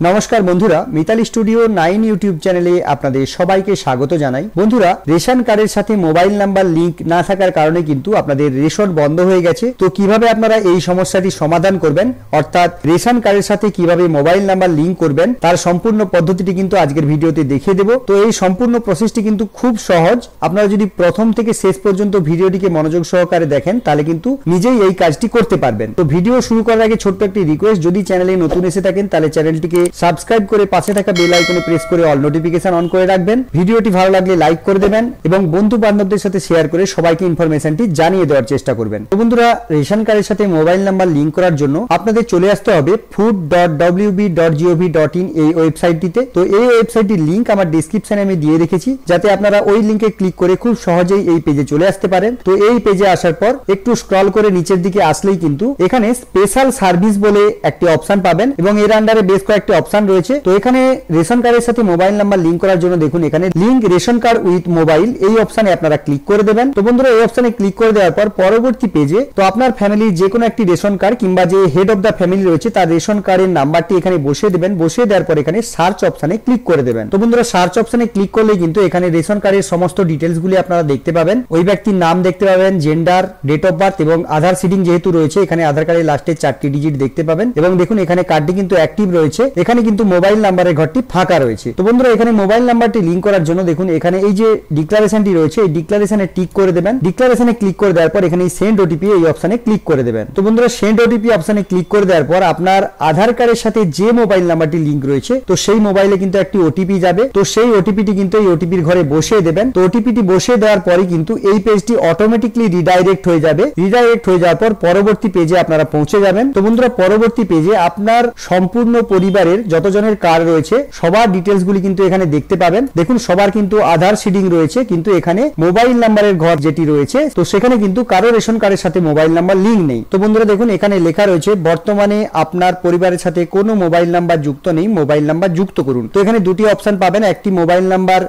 नमस्कार बंधुरा Mitali studio 9 YouTube चैनेले आपनादेर सबाइके स्वागत जानाई। बंधुरा रेशन कार्डेर साथे मोबाइल नम्बर लिंक ना थाकार कारणे किन्तु आपनादेर रेशन बंद हये गेछे। तो किभाबे आपनारा एई समस्याटी समाधान करबेन अर्थात रेशन कार्डेर साथे किभाबे मोबाइल नम्बर लिंक करबेन तार सम्पूर्ण पद्धतिटी किन्तु आजकेर भिडियोते देखिये देब। तो एई सम्पूर्ण प्रसेसटी किन्तु खूब सहज। आपनारा जदि प्रथम थेके शेष पर्यन्त भिडियोटिके मनोयोग सहकारे देखें ताहले किन्तु निजेई एई काजटी करते पारबेन। तो भिडियो शुरू करार आगे छोट्ट एकटी रिक्वेस्ट, जदि चैनेले नतुन एसे थाकेन ताहले चैनेलटिके सबस्क्राइब करे पाशे थाका बेल आइकने प्रेस करे अल नोटिफिकेशन अन करे राखबेन। भिडियोटी भालो लागले लाइक करे देবেন এবং বন্ধু বান্ধবদের সাথে শেয়ার করে সবাইকে ইনফরমেশনটি জানিয়ে দেওয়ার চেষ্টা করবেন। তো বন্ধুরা, রেশন কার্ডের সাথে মোবাইল নাম্বার লিংক করার জন্য আপনাদের চলে আসতে হবে food.wb.gov.in এই ওয়েবসাইটটিতে। তো এই ওয়েবসাইটটির লিংক আমার ডেসক্রিপশনে আমি দিয়ে রেখেছি, যাতে আপনারা ওই লিংকে ক্লিক করে খুব সহজেই এই পেজে চলে আসতে পারেন। তো এই পেজে আসার পর একটু স্ক্রল করে নিচের দিকে আসলেই কিন্তু এখানে স্পেশাল সার্ভিস বলে একটি অপশন পাবেন এবং এর আন্ডারে বেশ কয়েকটি অপশন রয়েছে। তো এখানে রেশন কার্ডের সাথে মোবাইল নাম্বার লিংক করার জন্য দেখুন এখানে link ration card with mobile এই অপশনে আপনারা ক্লিক করে দেবেন। তো বন্ধুরা, এই অপশনে ক্লিক করে দেওয়ার পর পরবর্তী পেজে তো আপনার ফ্যামিলির যে কোনো একটি রেশন কার্ড কিংবা যে হেড অফ দা ফ্যামিলি রয়েছে তার রেশন কার্ডের নাম্বারটি এখানে বসিয়ে দেবেন। বসিয়ে দেওয়ার পর এখানে সার্চ অপশনে ক্লিক করে দেবেন। তো বন্ধুরা, সার্চ অপশনে ক্লিক করলে কিন্তু এখানে রেশন কার্ডের সমস্ত ডিটেইলস গুলি আপনারা দেখতে পাবেন। ওই ব্যক্তির নাম দেখতে পাবেন, জেন্ডার, ডেট অফ বার্থ এবং আধার সিডিং যেহেতু রয়েছে এখানে আধার কার্ডের লাস্টে 4টি ডিজিট দেখতে পাবেন। এবং দেখুন এখানে কার্ডটি কিন্তু অ্যাক্টিভ রয়েছে, এখানে কিন্তু মোবাইল নাম্বারের ঘরটি ফাঁকা রয়েছে। তো বন্ধুরা, এখানে মোবাইল নাম্বারটি লিংক করার জন্য দেখুন এখানে এই যে ডিক্লারেশনটি রয়েছে এই ডিক্লারেশনে টিক করে দেবেন। ডিক্লারেশনে ক্লিক করে দেওয়ার পর এখানে সেন্ড ওটিপি এই অপশনে ক্লিক করে দেবেন। তো বন্ধুরা, সেন্ড ওটিপি অপশনে ক্লিক করে দেওয়ার পর আপনার আধার কার্ডের সাথে যে মোবাইল নাম্বারটি লিংক রয়েছে তো সেই মোবাইলে কিন্তু একটি ওটিপি যাবে। তো সেই ওটিপিটি কিন্তু এই ওটিপির ঘরে বসিয়ে দেবেন। তো ওটিপিটি বসিয়ে দেওয়ার পরে কিন্তু এই পেজটি অটোমেটিক্যালি রিডাইরেক্ট হয়ে যাবে। রিডাইরেক্ট হয়ে যাওয়ার পর পরবর্তী পেজে আপনারা পৌঁছে যাবেন। তো বন্ধুরা, পরবর্তী পেজে আপনার সম্পূর্ণ পরিবারের যতজনের কার্ড রয়েছে সবার ডিটেইলস গুলি কিন্তু এখানে দেখতে পাবেন। দেখুন সবার কিন্তু আধার সিডিং রয়েছে, কিন্তু এখানে মোবাইল নাম্বারের ঘর যেটি রয়েছে তো সেখানে কিন্তু কারো রেশন কার্ডের সাথে মোবাইল নাম্বার লিংক নেই। তো বন্ধুরা দেখুন এখানে লেখা রয়েছে বর্তমানে আপনার পরিবারের সাথে কোনো মোবাইল নাম্বার যুক্ত নেই, মোবাইল নাম্বার যুক্ত করুন। তো এখানে দুটি অপশন পাবেন, একটি মোবাইল নাম্বার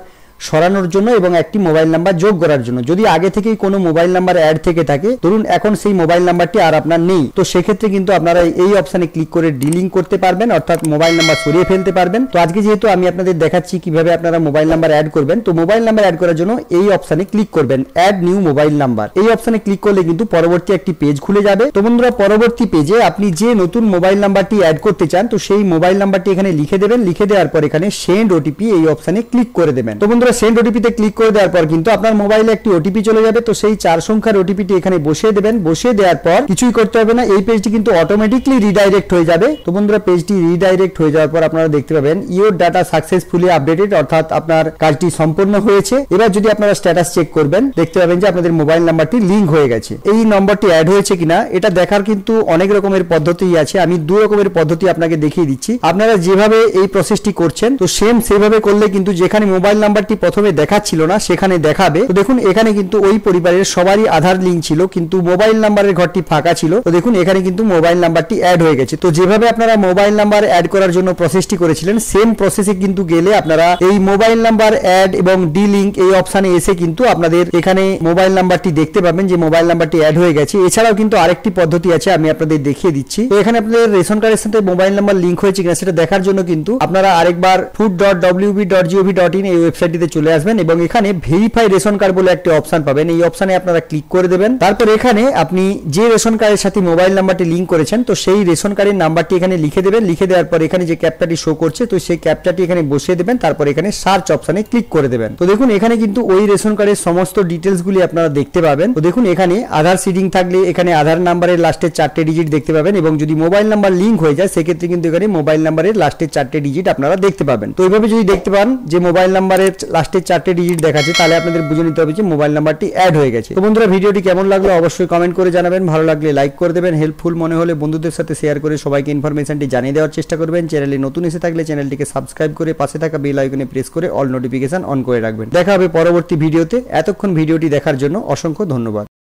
সরানোর জন্য এবং একটি মোবাইল নাম্বার যোগ করার জন্য। যদি আগে থেকেই কোনো মোবাইল নাম্বার অ্যাড থেকে থাকে, ধরুন এখন সেই মোবাইল নাম্বারটি আর আপনার নেই, তো সেক্ষেত্রে কিন্তু আপনারা এই অপশনে ক্লিক করে ডিলিং করতে পারবেন, অর্থাৎ মোবাইল নাম্বার সরিয়ে ফেলতে পারবেন। তো আজকে যেহেতু আমি আপনাদের দেখাচ্ছি কিভাবে আপনারা মোবাইল নাম্বার অ্যাড করবেন, তো মোবাইল নাম্বার অ্যাড করার জন্য এই অপশনে ক্লিক করবেন, অ্যাড নিউ মোবাইল নাম্বার। এই অপশনে ক্লিক করলে কিন্তু পরবর্তী একটি পেজ খুলে যাবে। তো বন্ধুরা, পরবর্তী পেজে আপনি যে নতুন মোবাইল নাম্বারটি অ্যাড করতে চান তো সেই মোবাইল নাম্বারটি এখানে লিখে দেবেন। লিখে দেওয়ার পর এখানে সেন্ড ওটিপি এই অপশনে ক্লিক করে দেবেন। তো বন্ধুরা, সেন্ড ওটিপিতে ক্লিক করে দেওয়ার পর কিন্তু আপনার মোবাইলে একটি ওটিপি চলে যাবে। তো সেই 4 সংখ্যার ওটিপিটি এখানে বসিয়ে দেবেন। বসিয়ে দেওয়ার পর কিছুই করতে হবে না, এই পেজটি কিন্তু অটোমেটিক্যালি রিডাইরেক্ট হয়ে যাবে। তো বন্ধুরা, পেজটি রিডাইরেক্ট হয়ে যাওয়ার পর আপনারা দেখতে পাবেন ইওর ডাটা সাকসেসফুলি আপডেটেড, অর্থাৎ আপনার কাজটি সম্পূর্ণ হয়েছে। এবার যদি আপনারা স্ট্যাটাস চেক করবেন দেখতে পাবেন যে আপনাদের মোবাইল নাম্বারটি লিংক হয়ে গেছে। এই নম্বরটি অ্যাড হয়েছে কিনা এটা দেখার কিন্তু অনেক রকমের পদ্ধতি আছে, আমি 2 রকমের পদ্ধতি আপনাকে দেখিয়ে দিচ্ছি। আপনারা যেভাবে এই প্রসেসটি করছেন তো সেম সেভাবে করলে কিন্তু যেখানে মোবাইল নাম্বারটি প্রথমে দেখাচ্ছিল না সেখানে দেখাবে। তো দেখুন এখানে কিন্তু ওই পরিবারের সবারই আধার লিংক ছিল, কিন্তু মোবাইল নাম্বারের ঘরটি ফাঁকা ছিল। তো দেখুন এখানে কিন্তু মোবাইল নাম্বারটি অ্যাড হয়ে গেছে। তো যেভাবে আপনারা মোবাইল নাম্বার অ্যাড করার জন্য প্রসেসটি করেছিলেন সেম প্রসেসে কিন্তু গেলে আপনারা এই মোবাইল নাম্বার অ্যাড এবং ডি লিংক এই অপশনে এসে কিন্তু আপনাদের এখানে মোবাইল নাম্বারটি দেখতে পাবেন যে মোবাইল নাম্বারটি অ্যাড হয়ে গেছে। এছাড়াও কিন্তু আরেকটি পদ্ধতি আছে, আমি আপনাদের দেখিয়ে দিচ্ছি। তো এখানে আপনাদের রেশন কার্ডের সাথে মোবাইল নাম্বার লিংক হয়েছে কিনা সেটা দেখার জন্য কিন্তু আপনারা আরেকবার food.wb.gov.in এই ওয়েবসাইটটিতে চলে আসবেন এবং এখানে ভেরিফাই রেশন কার্ড বলে একটা অপশন পাবেন। এই অপশনে আপনারা ক্লিক করে দেবেন। তারপর এখানে আপনি যে রেশন কার্ডের সাথে মোবাইল নাম্বারটি লিংক করেছেন তো সেই রেশন কার্ডের নাম্বারটি এখানে লিখে দেবেন। লিখে দেওয়ার পর এখানে যে ক্যাপচাটি শো করছে তো সেই ক্যাপচাটি এখানে বসিয়ে দেবেন। তারপর এখানে সার্চ অপশনে ক্লিক করে দেবেন। তো দেখুন এখানে কিন্তু ওই রেশন কার্ডের সমস্ত ডিটেইলস গুলি আপনারা দেখতে পাবেন। তো দেখুন এখানে আধার সিডিং থাকলে এখানে আধার নাম্বারের লাস্টে 4টে ডিজিট দেখতে পাবেন এবং যদি মোবাইল নাম্বার লিংক হয়ে যায় সেক্ষেত্রে কিন্তু এখানে মোবাইল নাম্বারের লাস্টে 4টে ডিজিট আপনারা দেখতে পাবেন। তো এইভাবে যদি দেখতে পান যে মোবাইল নাম্বারের লাস্টে 4টে ডিজিট দেখাচ্ছে তাহলে আপনাদের বুঝে নিতে হবে যে মোবাইল নাম্বারটি অ্যাড হয়ে গেছে। তো বন্ধুরা, ভিডিওটি কেমন লাগলো অবশ্যই কমেন্ট করে জানাবেন। ভালো লাগলে লাইক করে দেবেন, হেল্পফুল মনে হলে বন্ধুদের সাথে শেয়ার করে সবাইকে ইনফরমেশনটি জানিয়ে দেওয়ার চেষ্টা করবেন। চ্যানেলে নতুন এসে থাকলে চ্যানেলটিকে সাবস্ক্রাইব করে পাশে থাকা বেল আইকনে প্রেস করে অল নোটিফিকেশন অন করে রাখবেন। দেখা হবে পরবর্তী ভিডিওতে। এতক্ষণ ভিডিওটি দেখার জন্য অসংখ্য ধন্যবাদ।